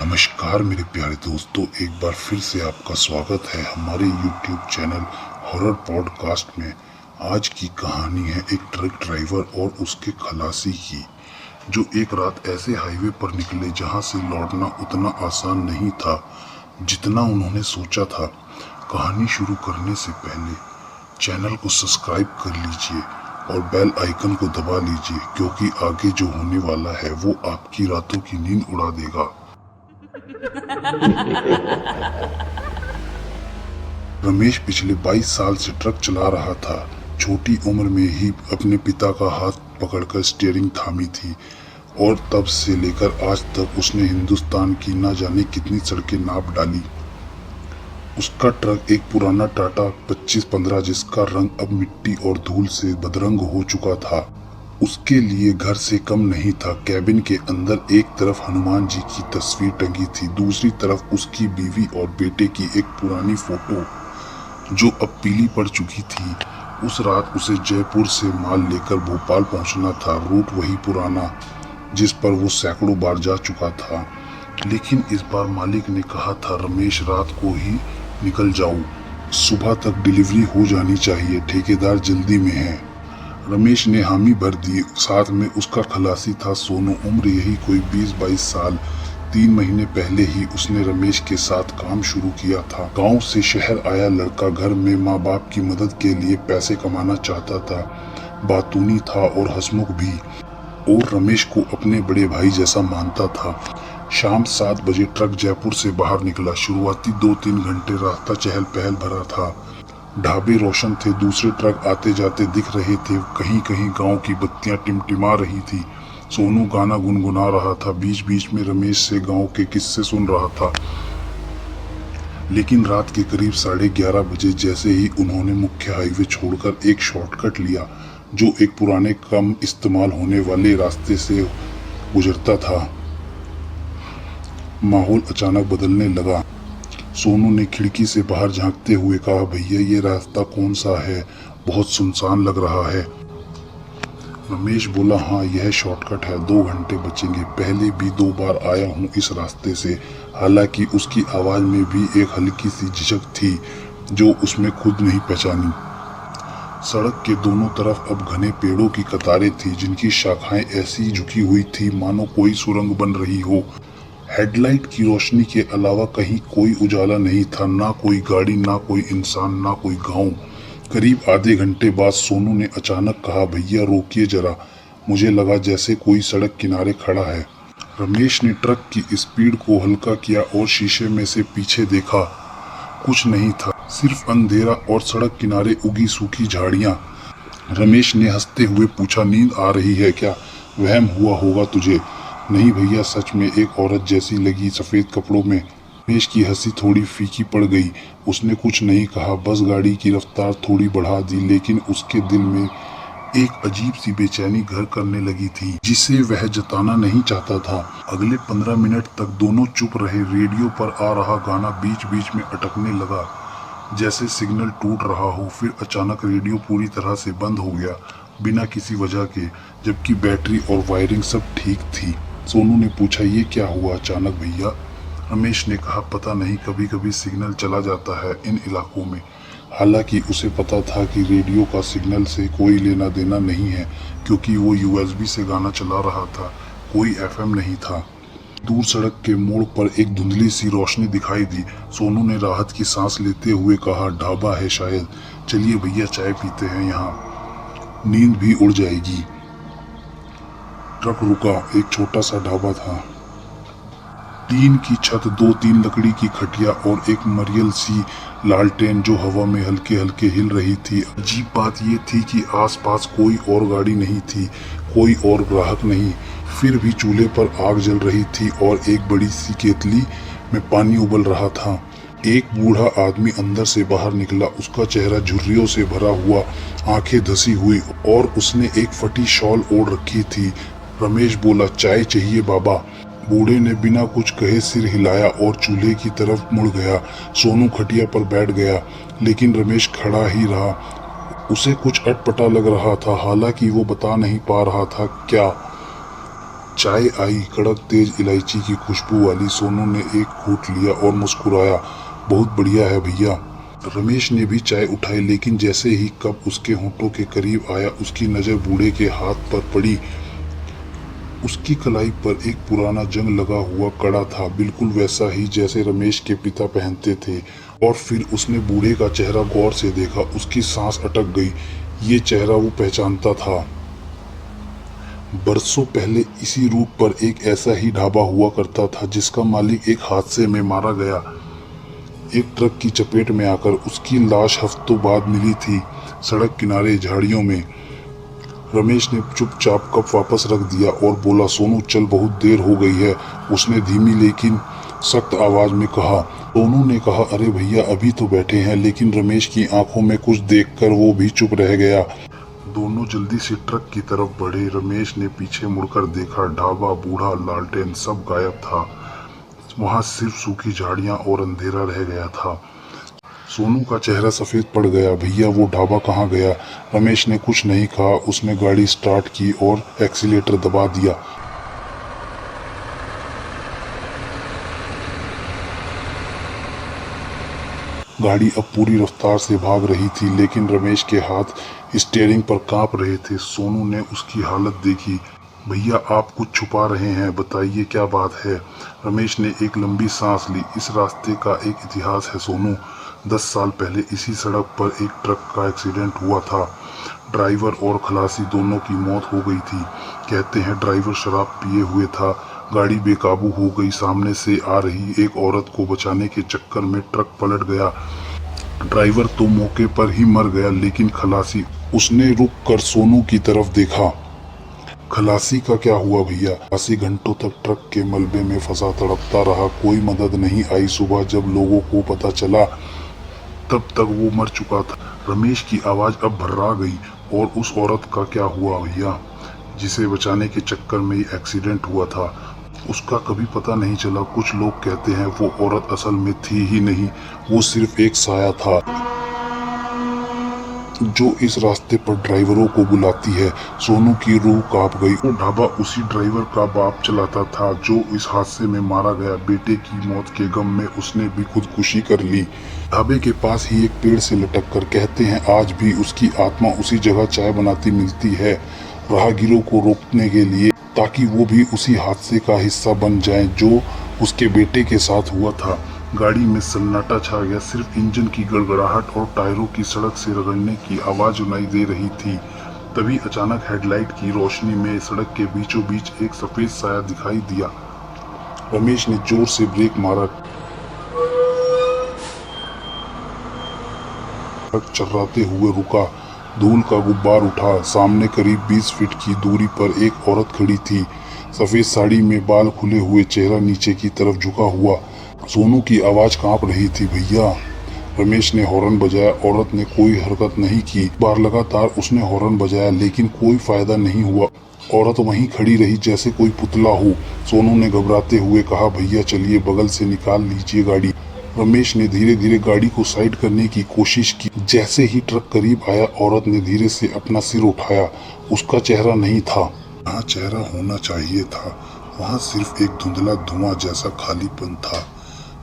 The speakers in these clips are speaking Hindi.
नमस्कार मेरे प्यारे दोस्तों, एक बार फिर से आपका स्वागत है हमारे YouTube चैनल हॉरर पॉडकास्ट में। आज की कहानी है एक ट्रक ड्राइवर और उसके खलासी की, जो एक रात ऐसे हाईवे पर निकले जहां से लौटना उतना आसान नहीं था जितना उन्होंने सोचा था। कहानी शुरू करने से पहले चैनल को सब्सक्राइब कर लीजिए और बेल आइकन को दबा लीजिए, क्योंकि आगे जो होने वाला है वो आपकी रातों की नींद उड़ा देगा। रमेश पिछले 22 साल से ट्रक चला रहा था। छोटी उम्र में ही अपने पिता का हाथ पकड़कर स्टीयरिंग थामी थी और तब से लेकर आज तक उसने हिंदुस्तान की ना जाने कितनी सड़कें नाप डाली। उसका ट्रक एक पुराना टाटा 2515 जिसका रंग अब मिट्टी और धूल से बदरंग हो चुका था। उसके लिए घर से कम नहीं था। कैबिन के अंदर एक तरफ हनुमान जी की तस्वीर टंगी थी, दूसरी तरफ उसकी बीवी और बेटे की एक पुरानी फोटो जो अब पीली पड़ चुकी थी। उस रात उसे जयपुर से माल लेकर भोपाल पहुंचना था। रूट वही पुराना जिस पर वो सैकड़ों बार जा चुका था, लेकिन इस बार मालिक ने कहा था रमेश रात को ही निकल जाओ, सुबह तक डिलीवरी हो जानी चाहिए, ठेकेदार जल्दी में है। रमेश ने हामी भर दी। साथ में उसका खलासी था सोनू, उम्र यही कोई 20-22 साल। 3 महीने पहले ही उसने रमेश के साथ काम शुरू किया था। गांव से शहर आया लड़का घर में माँ बाप की मदद के लिए पैसे कमाना चाहता था। बातूनी था और हंसमुख भी, और रमेश को अपने बड़े भाई जैसा मानता था। शाम 7 बजे ट्रक जयपुर से बाहर निकला। शुरुआती 2-3 घंटे रास्ता चहल पहल भरा था। ढाबे रोशन थे, दूसरे ट्रक आते जाते दिख रहे थे। कहीं कहीं गांव की बत्तियां टिमटिमा रही थी। सोनू गाना गुनगुना रहा था, बीच बीच में रमेश से गांव के किस्से सुन रहा था। लेकिन रात के करीब 11:30 बजे जैसे ही उन्होंने मुख्य हाईवे छोड़कर एक शॉर्टकट लिया जो एक पुराने कम इस्तेमाल होने वाले रास्ते से गुजरता था, माहौल अचानक बदलने लगा। सोनू ने खिड़की से बाहर झांकते हुए कहा, भैया ये रास्ता कौन सा है? बहुत सुनसान लग रहा है। रमेश बोला, हाँ यह शॉर्टकट है, 2 घंटे बचेंगे। पहले भी 2 बार आया हूँ इस रास्ते से। हालांकि उसकी आवाज में भी एक हल्की सी झिझक थी जो उसमें खुद नहीं पहचानी। सड़क के दोनों तरफ अब घने पेड़ों की कतारें थी जिनकी शाखाएं ऐसी झुकी हुई थी मानो कोई सुरंग बन रही हो। हेडलाइट की रोशनी के अलावा कहीं कोई उजाला नहीं था, ना कोई गाड़ी, ना कोई इंसान, ना कोई गांव। करीब आधे घंटे बाद सोनू ने अचानक कहा, भैया रोकिए जरा, मुझे लगा जैसे कोई सड़क किनारे खड़ा है। रमेश ने ट्रक की स्पीड को हल्का किया और शीशे में से पीछे देखा। कुछ नहीं था, सिर्फ अंधेरा और सड़क किनारे उगी सूखी झाड़ियां। रमेश ने हंसते हुए पूछा, नींद आ रही है क्या? वहम हुआ होगा तुझे। नहीं भैया, सच में एक औरत जैसी लगी सफेद कपड़ों में। रमेश की हंसी थोड़ी फीकी पड़ गई। उसने कुछ नहीं कहा, बस गाड़ी की रफ्तार थोड़ी बढ़ा दी। लेकिन उसके दिल में एक अजीब सी बेचैनी घर करने लगी थी जिसे वह जताना नहीं चाहता था। अगले 15 मिनट तक दोनों चुप रहे। रेडियो पर आ रहा गाना बीच बीच में अटकने लगा जैसे सिग्नल टूट रहा हो। फिर अचानक रेडियो पूरी तरह से बंद हो गया बिना किसी वजह के, जबकि बैटरी और वायरिंग सब ठीक थी। सोनू ने पूछा, ये क्या हुआ अचानक भैया? रमेश ने कहा, पता नहीं, कभी कभी सिग्नल चला जाता है इन इलाकों में। हालांकि उसे पता था कि रेडियो का सिग्नल से कोई लेना देना नहीं है, क्योंकि वो USB से गाना चला रहा था, कोई FM नहीं था। दूर सड़क के मोड़ पर एक धुंधली सी रोशनी दिखाई दी। सोनू ने राहत की सांस लेते हुए कहा, ढाबा है शायद, चलिए भैया चाय पीते हैं, यहाँ नींद भी उड़ जाएगी। ट्रक रुका। एक छोटा सा ढाबा था, टीन की छत, 2-3 लकड़ी की खटिया और एक मरियल सी लालटेन जो हवा में हल्के हल्के हिल रही थी। अजीब बात यह थी कि आसपास कोई और गाड़ी नहीं थी, कोई और ग्राहक नहीं। फिर भी चूल्हे पर आग जल रही थी और एक बड़ी सी केतली में पानी उबल रहा था। एक बूढ़ा आदमी अंदर से बाहर निकला। उसका चेहरा झुर्रियों से भरा हुआ, आंखें धसी हुई, और उसने एक फटी शॉल ओढ़ रखी थी। रमेश बोला, चाय चाहिए बाबा। बूढ़े ने बिना कुछ कहे सिर हिलाया और चूल्हे की तरफ मुड़ गया। सोनू खटिया पर बैठ गया, लेकिन रमेश खड़ा ही रहा। उसे कुछ अटपटा लग रहा था, हालांकि वो बता नहीं पा रहा था क्या। चाय आई, कड़क तेज इलायची की खुशबू वाली। सोनू ने एक घूंट लिया और मुस्कुराया। बहुत बढ़िया है भैया। रमेश ने भी चाय उठाई, लेकिन जैसे ही कप उसके होंठों के करीब आया, उसकी नज़र बूढ़े के हाथ पर पड़ी। उसकी कलाई पर एक पुराना जंग लगा हुआ कड़ा था, बिल्कुल वैसा ही जैसे रमेश के पिता पहनते थे। और फिर उसने बूढ़े का चेहरा गौर से देखा। उसकी सांस अटक गई। ये चेहरा वो पहचानता था। बरसों पहले इसी रूट पर एक ऐसा ही ढाबा हुआ करता था, जिसका मालिक एक हादसे में मारा गया। एक ट्रक की चपेट में आकर उसकी लाश हफ्तों बाद मिली थी, सड़क किनारे झाड़ियों में। रमेश ने चुपचाप कप वापस रख दिया और बोला, सोनू चल, बहुत देर हो गई है। उसने धीमी लेकिन सख्त आवाज में कहा। सोनू ने कहा, अरे भैया अभी तो बैठे हैं। लेकिन रमेश की आंखों में कुछ देखकर वो भी चुप रह गया। दोनों जल्दी से ट्रक की तरफ बढ़े। रमेश ने पीछे मुड़कर देखा। ढाबा, बूढ़ा, लालटेन सब गायब था। वहां सिर्फ सूखी झाड़ियां और अंधेरा रह गया था। सोनू का चेहरा सफेद पड़ गया। भैया वो ढाबा कहाँ गया? रमेश ने कुछ नहीं कहा। उसने गाड़ी स्टार्ट की और एक्सीलेटर दबा दिया। गाड़ी अब पूरी रफ्तार से भाग रही थी, लेकिन रमेश के हाथ स्टीयरिंग पर कांप रहे थे। सोनू ने उसकी हालत देखी। भैया आप कुछ छुपा रहे हैं, बताइए क्या बात है? रमेश ने एक लंबी सांस ली। इस रास्ते का एक इतिहास है सोनू। 10 साल पहले इसी सड़क पर एक ट्रक का एक्सीडेंट हुआ था। ड्राइवर और खलासी दोनों की मौत हो गई थी। कहते हैं ड्राइवर शराब पिए हुए था। गाड़ी बेकाबू हो गई। सामने से आ रही एक औरत को बचाने के चक्कर में ट्रक पलट गया। ड्राइवर तो मौके पर ही मर गया, लेकिन खलासी, उसने रुक कर सोनू की तरफ देखा। खलासी का क्या हुआ भैया? खलासी घंटों तक ट्रक के मलबे में फंसा तड़पता रहा। कोई मदद नहीं आई। सुबह जब लोगों को पता चला तब तक वो मर चुका था। रमेश की आवाज अब भर्रा गई। और उस औरत का क्या हुआ भैया, जिसे बचाने के चक्कर में ये एक्सीडेंट हुआ था? उसका कभी पता नहीं चला। कुछ लोग कहते हैं वो औरत असल में थी ही नहीं, वो सिर्फ एक साया था जो इस रास्ते पर ड्राइवरों को बुलाती है। सोनू की रूह कांप गई। वो ढाबा उसी ड्राइवर का बाप चलाता था जो इस हादसे में मारा गया। बेटे की मौत के गम में उसने भी खुदकुशी कर ली। ढाबे के पास ही एक पेड़ से लटक कर, कहते हैं आज भी उसकी आत्मा उसी जगह चाय बनाती मिलती है, राहगीरों को रोकने के लिए, ताकि वो भी उसी हादसे का हिस्सा बन जाएं जो उसके बेटे के साथ हुआ था। गाड़ी में सन्नाटा छा गया। सिर्फ इंजन की गड़गड़ाहट और टायरों की सड़क से रगड़ने की आवाज सुनाई दे रही थी। तभी अचानक हेडलाइट की रोशनी में सड़क के बीचों बीच एक सफेद साया दिखाई दिया। रमेश ने जोर से ब्रेक मारा। ट्रक चर्राते हुए रुका। धूल का गुब्बार उठा। सामने करीब 20 फीट की दूरी पर एक औरत खड़ी थी, सफेद साड़ी में, बाल खुले हुए, चेहरा नीचे की तरफ झुका हुआ। सोनू की आवाज कांप रही थी, भैया। रमेश ने हॉर्न बजाया। औरत ने कोई हरकत नहीं की। बार लगातार उसने हॉर्न बजाया, लेकिन कोई फायदा नहीं हुआ। औरत वहीं खड़ी रही जैसे कोई पुतला हो। सोनू ने घबराते हुए कहा, भैया चलिए, बगल से निकाल लीजिए गाड़ी। रमेश ने धीरे धीरे गाड़ी को साइड करने की कोशिश की। जैसे ही ट्रक करीब आया, औरत ने धीरे से अपना सिर उठाया। उसका चेहरा नहीं था जहाँ चेहरा होना चाहिए था। वहाँ सिर्फ एक धुंधला धुआं जैसा खालीपन था।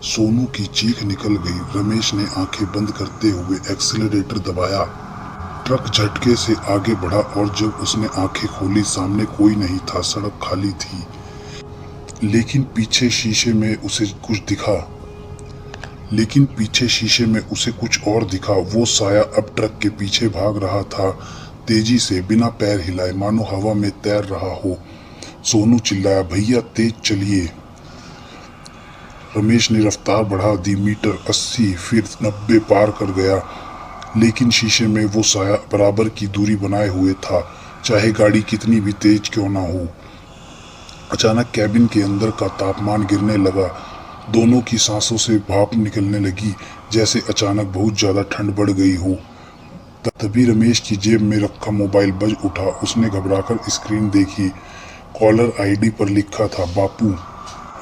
सोनू की चीख निकल गई। रमेश ने आंखें बंद करते हुए एक्सीलरेटर दबाया। ट्रक झटके से आगे बढ़ा और जब उसने आंखें खोली, सामने कोई नहीं था। सड़क खाली थी, लेकिन पीछे शीशे में उसे कुछ और दिखा। वो साया अब ट्रक के पीछे भाग रहा था, तेजी से, बिना पैर हिलाए, मानो हवा में तैर रहा हो। सोनू चिल्लाया, भैया तेज चलिए। रमेश ने रफ्तार बढ़ा दी। मीटर 80, फिर 90 पार कर गया, लेकिन शीशे में वो साया बराबर की दूरी बनाए हुए था, चाहे गाड़ी कितनी भी तेज क्यों ना हो। अचानक कैबिन के अंदर का तापमान गिरने लगा। दोनों की सांसों से भाप निकलने लगी, जैसे अचानक बहुत ज्यादा ठंड बढ़ गई हो। तभी रमेश की जेब में रखा मोबाइल बज उठा। उसने घबराकर स्क्रीन देखी। कॉलर आईडी पर लिखा था, बापू।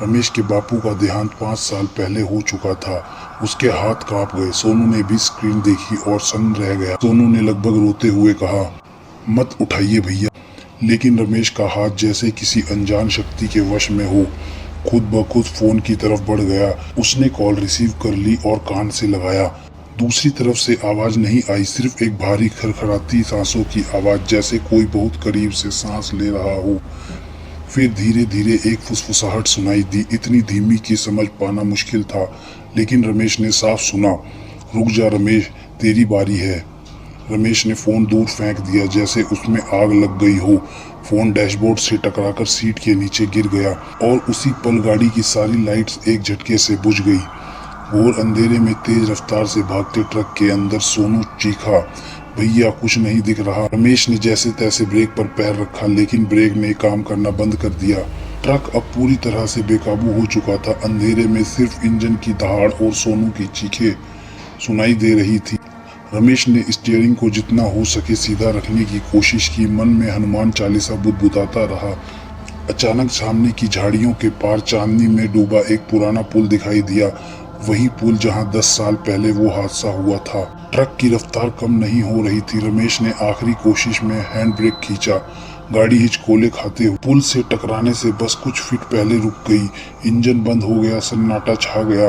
रमेश के बापू का देहांत 5 साल पहले हो चुका था। उसके हाथ कांप गए। सोनू ने भी स्क्रीन देखी और सन्न रह गया। सोनू ने लगभग रोते हुए कहा, मत उठाइए भैया। लेकिन रमेश का हाथ जैसे किसी अनजान शक्ति के वश में हो खुद ब खुद फोन की तरफ बढ़ गया। उसने कॉल रिसीव कर ली और कान से लगाया। दूसरी तरफ से आवाज नहीं आई, सिर्फ एक भारी खड़खड़ाती सांसों की आवाज, जैसे कोई बहुत करीब से सांस ले रहा हो। फिर धीरे धीरे एक फुसफुसाहट सुनाई दी, इतनी धीमी कि समझ पाना मुश्किल था, लेकिन रमेश ने साफ सुना, रुक जा रमेश, तेरी बारी है। रमेश ने फोन दूर फेंक दिया जैसे उसमें आग लग गई हो। फोन डैशबोर्ड से टकराकर सीट के नीचे गिर गया और उसी पल गाड़ी की सारी लाइट्स एक झटके से बुझ गई। घोर अंधेरे में तेज रफ्तार से भागते ट्रक के अंदर सोनू चीखा, भैया कुछ नहीं दिख रहा। रमेश ने जैसे तैसे ब्रेक पर पैर रखा, लेकिन ब्रेक ने काम करना बंद कर दिया। ट्रक अब पूरी तरह से बेकाबू हो चुका था। अंधेरे में सिर्फ इंजन की दहाड़ और सोनू की चीखें सुनाई दे रही थी। रमेश ने स्टीयरिंग को जितना हो सके सीधा रखने की कोशिश की, मन में हनुमान चालीसा बुदबुदाता रहा। अचानक सामने की झाड़ियों के पार चांदनी में डूबा एक पुराना पुल दिखाई दिया, वही पुल जहां 10 साल पहले वो हादसा हुआ था। ट्रक की रफ्तार कम नहीं हो रही थी। रमेश ने आखिरी कोशिश में हैंड ब्रेक खींचा। गाड़ी हिचकोले खाते हुए पुल से टकराने से बस कुछ फीट पहले रुक गई। इंजन बंद हो गया, सन्नाटा छा गया।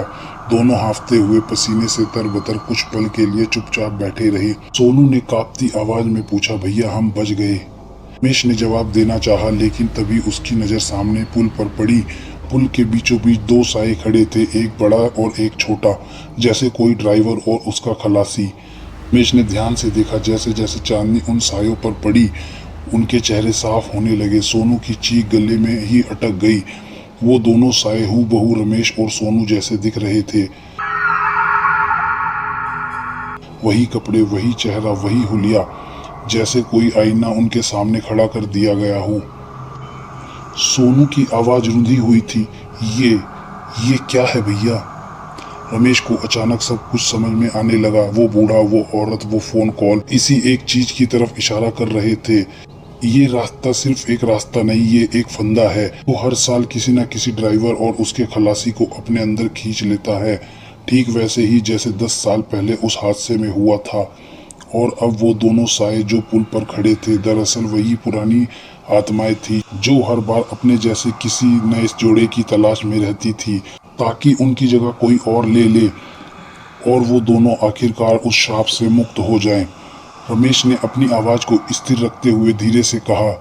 दोनों हांफते हुए पसीने से तरबतर कुछ पल के लिए चुपचाप बैठे रहे। सोनू ने कांपती आवाज में पूछा, भैया हम बच गए? रमेश ने जवाब देना चाहा, लेकिन तभी उसकी नजर सामने पुल पर पड़ी। पुल के बीचों बीच दो साए खड़े थे, एक बड़ा और एक छोटा, जैसे कोई ड्राइवर और उसका खलासी। रमेश ने ध्यान से देखा, जैसे जैसे चांदनी उन सायों पर पड़ी उनके चेहरे साफ होने लगे। सोनू की चीख गले में ही अटक गई। वो दोनों साए हूबहू रमेश और सोनू जैसे दिख रहे थे। वही कपड़े, वही चेहरा, वही हुलिया, जैसे कोई आईना उनके सामने खड़ा कर दिया गया हो। सोनू की आवाज रुंधी हुई थी, ये क्या है भैया? रमेश को अचानक सब कुछ समझ में आने लगा। वो बूढ़ा, वो औरत, वो फोन कॉल इसी एक चीज की तरफ इशारा कर रहे थे। ये रास्ता सिर्फ एक रास्ता नहीं, ये एक फंदा है। वो हर साल किसी न किसी ड्राइवर और उसके खलासी को अपने अंदर खींच लेता है, ठीक वैसे ही जैसे 10 साल पहले उस हादसे में हुआ था। और अब वो दोनों साए जो पुल पर खड़े थे, दरअसल वही पुरानी आत्माएं थी जो हर बार अपने जैसे किसी नए जोड़े की तलाश में रहती थी, ताकि उनकी जगह कोई और ले ले और वो दोनों आखिरकार उस शाप से मुक्त हो जाएं। रमेश ने अपनी आवाज को स्थिर रखते हुए धीरे से कहा,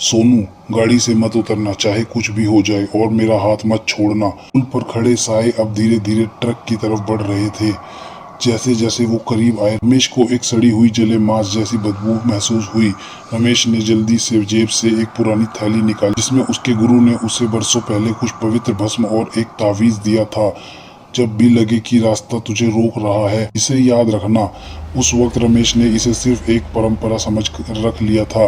सोनू गाड़ी से मत उतरना, चाहे कुछ भी हो जाए, और मेरा हाथ मत छोड़ना। पुल पर खड़े साए अब धीरे धीरे ट्रक की तरफ बढ़ रहे थे। जैसे जैसे वो करीब आए, रमेश को एक सड़ी हुई जले मांस जैसी बदबू महसूस हुई। रमेश ने जल्दी से जेब से एक पुरानी थैली निकाली, जिसमें उसके गुरु ने उसे बरसों पहले कुछ पवित्र भस्म और एक तावीज दिया था। जब भी लगे कि रास्ता तुझे रोक रहा है, इसे याद रखना। उस वक्त रमेश ने इसे सिर्फ एक परंपरा समझ कर रख लिया था,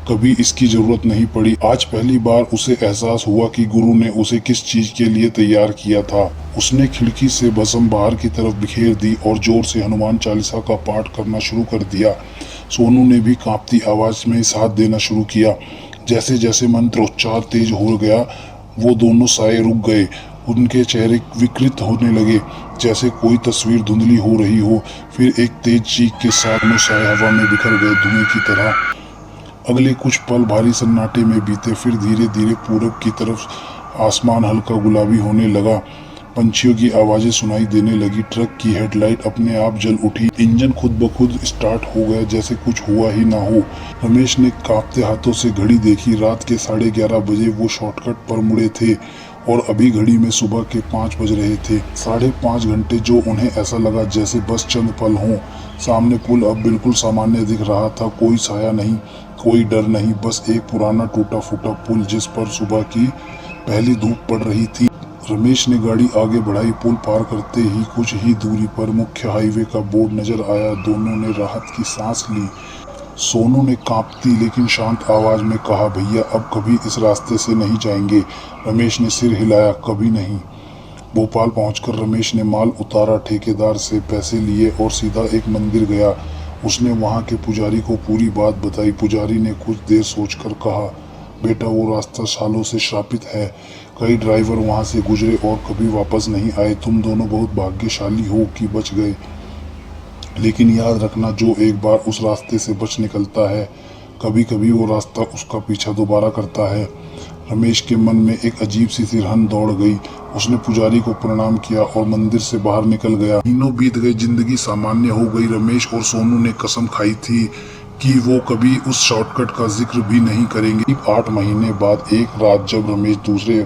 कभी इसकी जरूरत नहीं पड़ी। आज पहली बार उसे एहसास हुआ कि गुरु ने उसे किस चीज के लिए तैयार किया था। उसने खिड़की से भस्म बाहर की तरफ बिखेर दी और जोर से हनुमान चालीसा का पाठ करना शुरू कर दिया। सोनू ने भी कांपती आवाज में साथ देना शुरू किया। जैसे जैसे मंत्रोच्चार तेज हो गया, वो दोनों साए रुक गए। उनके चेहरे विकृत होने लगे, जैसे कोई तस्वीर धुंधली हो रही हो। फिर एक तेज चीख के साथ वो साए हवा में बिखर गए, धुएं की तरह। अगले कुछ पल भारी सन्नाटे में बीते। फिर धीरे धीरे पूरब की तरफ आसमान हल्का गुलाबी होने लगा। पंछियों की आवाजें सुनाई देने लगी। ट्रक की हेडलाइट अपने आप जल उठी। इंजन खुद ब खुद स्टार्ट हो गया, जैसे कुछ हुआ ही ना हो। रमेश ने कांपते हाथों से घड़ी देखी। रात के 11:30 बजे वो शॉर्टकट पर मुड़े थे और अभी घड़ी में सुबह के 5 बज रहे थे। 5.5 घंटे जो उन्हें ऐसा लगा जैसे बस चंद पल हों। सामने पुल अब बिल्कुल सामान्य दिख रहा था, कोई साया नहीं, कोई डर नहीं, बस एक पुराना टूटा फूटा पुल जिस पर सुबह की पहली धूप पड़ रही थी। रमेश ने गाड़ी आगे बढ़ाई। पुल पार करते ही कुछ ही दूरी पर मुख्य हाईवे का बोर्ड नजर आया। दोनों ने राहत की सांस ली। सोनू ने कांपती लेकिन शांत आवाज में कहा, भैया अब कभी इस रास्ते से नहीं जाएंगे। रमेश ने सिर हिलाया, कभी नहीं। भोपाल पहुंचकर रमेश ने माल उतारा, ठेकेदार से पैसे लिए और सीधा एक मंदिर गया। उसने वहां के पुजारी को पूरी बात बताई। पुजारी ने कुछ देर सोचकर कहा, बेटा वो रास्ता सालों से श्रापित है। कई ड्राइवर वहां से गुजरे और कभी वापस नहीं आए। तुम दोनों बहुत भाग्यशाली हो कि बच गए, लेकिन याद रखना, जो एक बार उस रास्ते से बच निकलता है कभी कभी वो रास्ता उसका पीछा दोबारा करता है। रमेश के मन में एक अजीब सी सिरहन दौड़ गई। उसने पुजारी को प्रणाम किया और मंदिर से बाहर निकल गया। महीनों बीत गए, जिंदगी सामान्य हो गई। रमेश और सोनू ने कसम खाई थी कि वो कभी उस शॉर्टकट का जिक्र भी नहीं करेंगे। 8 महीने बाद एक रात जब रमेश दूसरे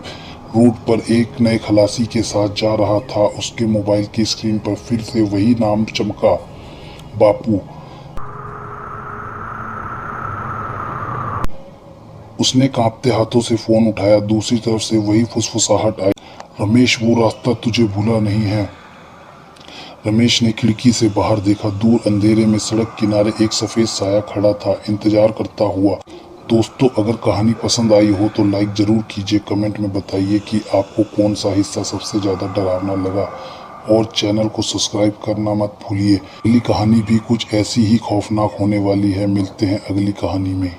रूट पर एक नए खलासी के साथ जा रहा था, उसके मोबाइल की स्क्रीन पर फिर से वही नाम चमका, बापू। उसने कांपते हाथों से फोन उठाया। दूसरी तरफ से वही फुसफुसाहट आई, रमेश वो रास्ता तुझे भूला नहीं है। रमेश ने खिड़की से बाहर देखा। दूर अंधेरे में सड़क किनारे एक सफेद साया खड़ा था, इंतजार करता हुआ। दोस्तों, अगर कहानी पसंद आई हो तो लाइक जरूर कीजिए। कमेंट में बताइए कि आपको कौन सा हिस्सा सबसे ज़्यादा डरावना लगा और चैनल को सब्सक्राइब करना मत भूलिए। अगली कहानी भी कुछ ऐसी ही खौफनाक होने वाली है। मिलते हैं अगली कहानी में।